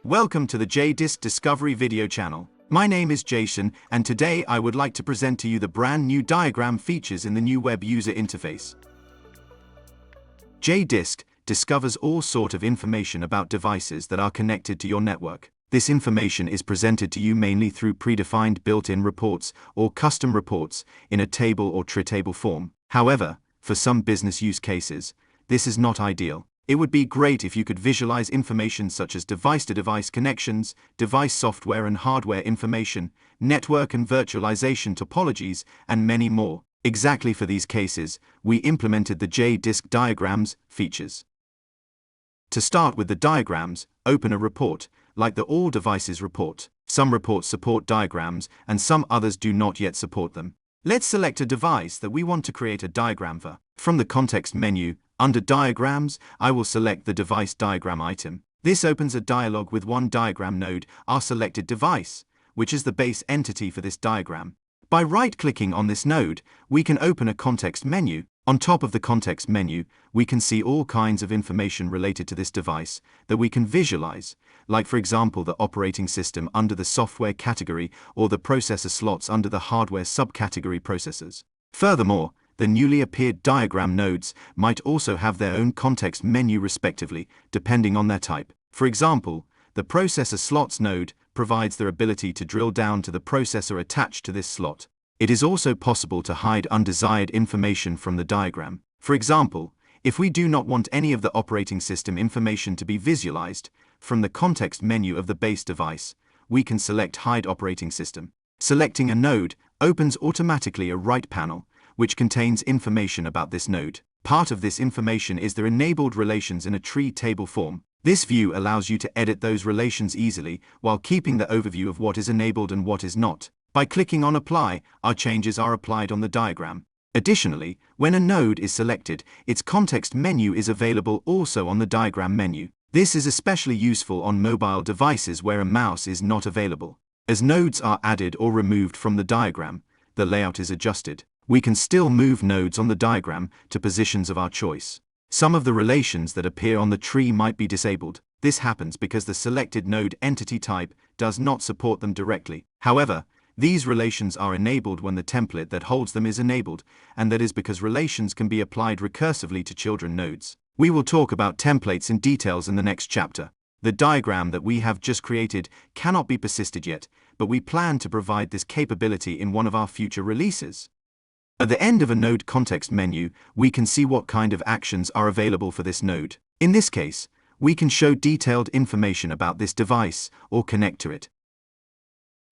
Welcome to the JDisc Discovery video channel. My name is Jason, and today I would like to present to you the brand new diagram features in the new web user interface. JDisc discovers all sort of information about devices that are connected to your network. This information is presented to you mainly through predefined built-in reports or custom reports in a table or table form. However, for some business use cases, this is not ideal. It would be great if you could visualize information such as device-to-device connections, device software and hardware information, network and virtualization topologies, and many more. Exactly for these cases, we implemented the JDisc Diagrams features. To start with the diagrams, open a report, like the All Devices report. Some reports support diagrams, and some others do not yet support them. Let's select a device that we want to create a diagram for. From the context menu, under Diagrams, I will select the device diagram item. This opens a dialog with one diagram node, our selected device, which is the base entity for this diagram. By right-clicking on this node, we can open a context menu. On top of the context menu, we can see all kinds of information related to this device that we can visualize, like for example the operating system under the software category or the processor slots under the hardware subcategory processors. Furthermore, the newly appeared diagram nodes might also have their own context menu respectively, depending on their type. For example, the processor slots node provides the ability to drill down to the processor attached to this slot. It is also possible to hide undesired information from the diagram. For example, if we do not want any of the operating system information to be visualized, from the context menu of the base device, we can select Hide Operating System. Selecting a node opens automatically a right panel, which contains information about this node. Part of this information is the enabled relations in a tree table form. This view allows you to edit those relations easily while keeping the overview of what is enabled and what is not. By clicking on Apply, our changes are applied on the diagram. Additionally, when a node is selected, its context menu is available also on the diagram menu. This is especially useful on mobile devices where a mouse is not available. As nodes are added or removed from the diagram, the layout is adjusted. We can still move nodes on the diagram to positions of our choice. Some of the relations that appear on the tree might be disabled. This happens because the selected node entity type does not support them directly. However, these relations are enabled when the template that holds them is enabled, and that is because relations can be applied recursively to children nodes. We will talk about templates in details in the next chapter. The diagram that we have just created cannot be persisted yet, but we plan to provide this capability in one of our future releases. At the end of a node context menu, we can see what kind of actions are available for this node. In this case, we can show detailed information about this device or connect to it.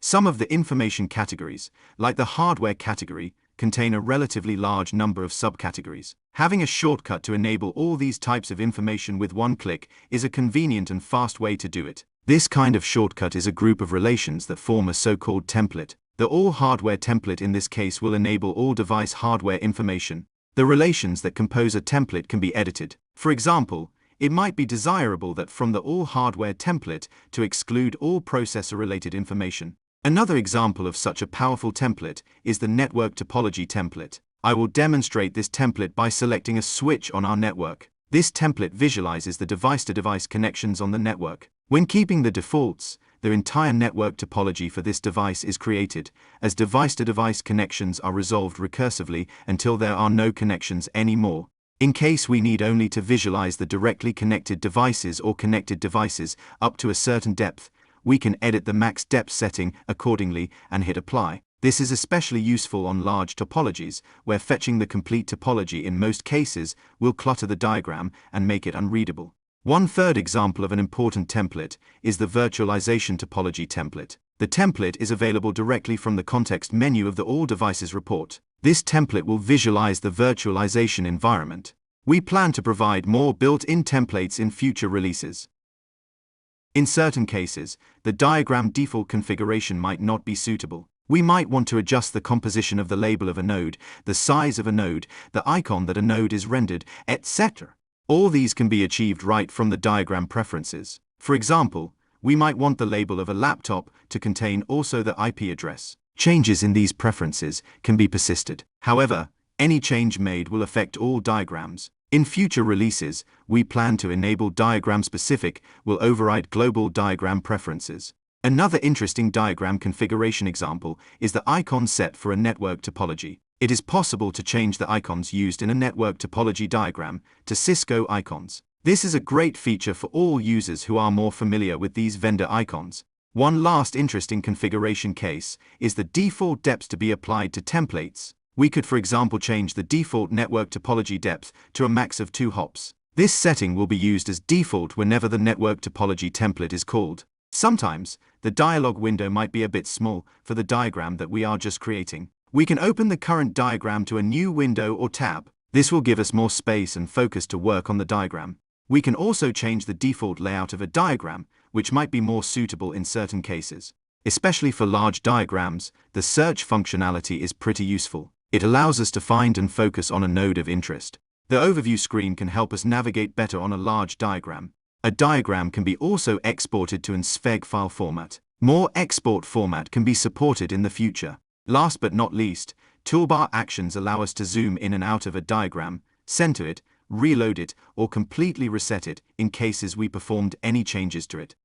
Some of the information categories, like the hardware category, contain a relatively large number of subcategories. Having a shortcut to enable all these types of information with one click is a convenient and fast way to do it. This kind of shortcut is a group of relations that form a so-called template. The All Hardware template in this case will enable all device hardware information. The relations that compose a template can be edited. For example, it might be desirable that from the All Hardware template to exclude all processor-related information. Another example of such a powerful template is the Network Topology template. I will demonstrate this template by selecting a switch on our network. This template visualizes the device-to-device connections on the network. When keeping the defaults, the entire network topology for this device is created, as device-to-device connections are resolved recursively until there are no connections anymore. In case we need only to visualize the directly connected devices or connected devices up to a certain depth, we can edit the max depth setting accordingly and hit Apply. This is especially useful on large topologies, where fetching the complete topology in most cases will clutter the diagram and make it unreadable. One third example of an important template is the Virtualization Topology template. The template is available directly from the context menu of the All Devices report. This template will visualize the virtualization environment. We plan to provide more built-in templates in future releases. In certain cases, the diagram default configuration might not be suitable. We might want to adjust the composition of the label of a node, the size of a node, the icon that a node is rendered, etc. All these can be achieved right from the diagram preferences. For example, we might want the label of a laptop to contain also the IP address. Changes in these preferences can be persisted. However, any change made will affect all diagrams. In future releases, we plan to enable diagram-specific will override global diagram preferences. Another interesting diagram configuration example is the icon set for a network topology. It is possible to change the icons used in a network topology diagram to Cisco icons. This is a great feature for all users who are more familiar with these vendor icons. One last interesting configuration case is the default depths to be applied to templates. We could, for example, change the default network topology depth to a max of 2 hops. This setting will be used as default whenever the network topology template is called. Sometimes, the dialog window might be a bit small for the diagram that we are just creating. We can open the current diagram to a new window or tab. This will give us more space and focus to work on the diagram. We can also change the default layout of a diagram, which might be more suitable in certain cases. Especially for large diagrams, the search functionality is pretty useful. It allows us to find and focus on a node of interest. The overview screen can help us navigate better on a large diagram. A diagram can be also exported to an SVG file format. More export format can be supported in the future. Last but not least, toolbar actions allow us to zoom in and out of a diagram, center it, reload it, or completely reset it in cases we performed any changes to it.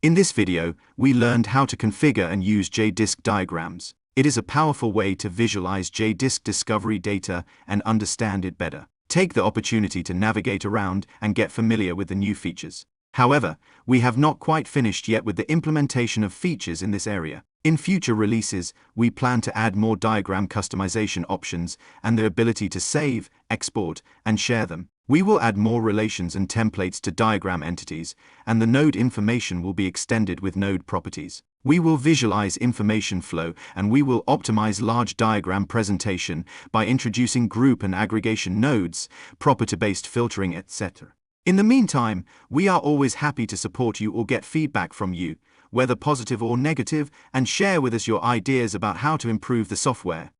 In this video, we learned how to configure and use JDisc diagrams. It is a powerful way to visualize JDisc discovery data and understand it better. Take the opportunity to navigate around and get familiar with the new features. However, we have not quite finished yet with the implementation of features in this area. In future releases, we plan to add more diagram customization options and the ability to save, export, and share them. We will add more relations and templates to diagram entities, and the node information will be extended with node properties. We will visualize information flow, and we will optimize large diagram presentation by introducing group and aggregation nodes, property-based filtering, etc. In the meantime, we are always happy to support you or get feedback from you, whether positive or negative, and share with us your ideas about how to improve the software.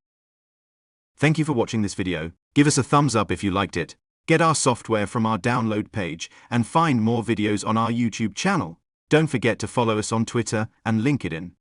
Thank you for watching this video. Give us a thumbs up if you liked it. Get our software from our download page and find more videos on our YouTube channel. Don't forget to follow us on Twitter and LinkedIn.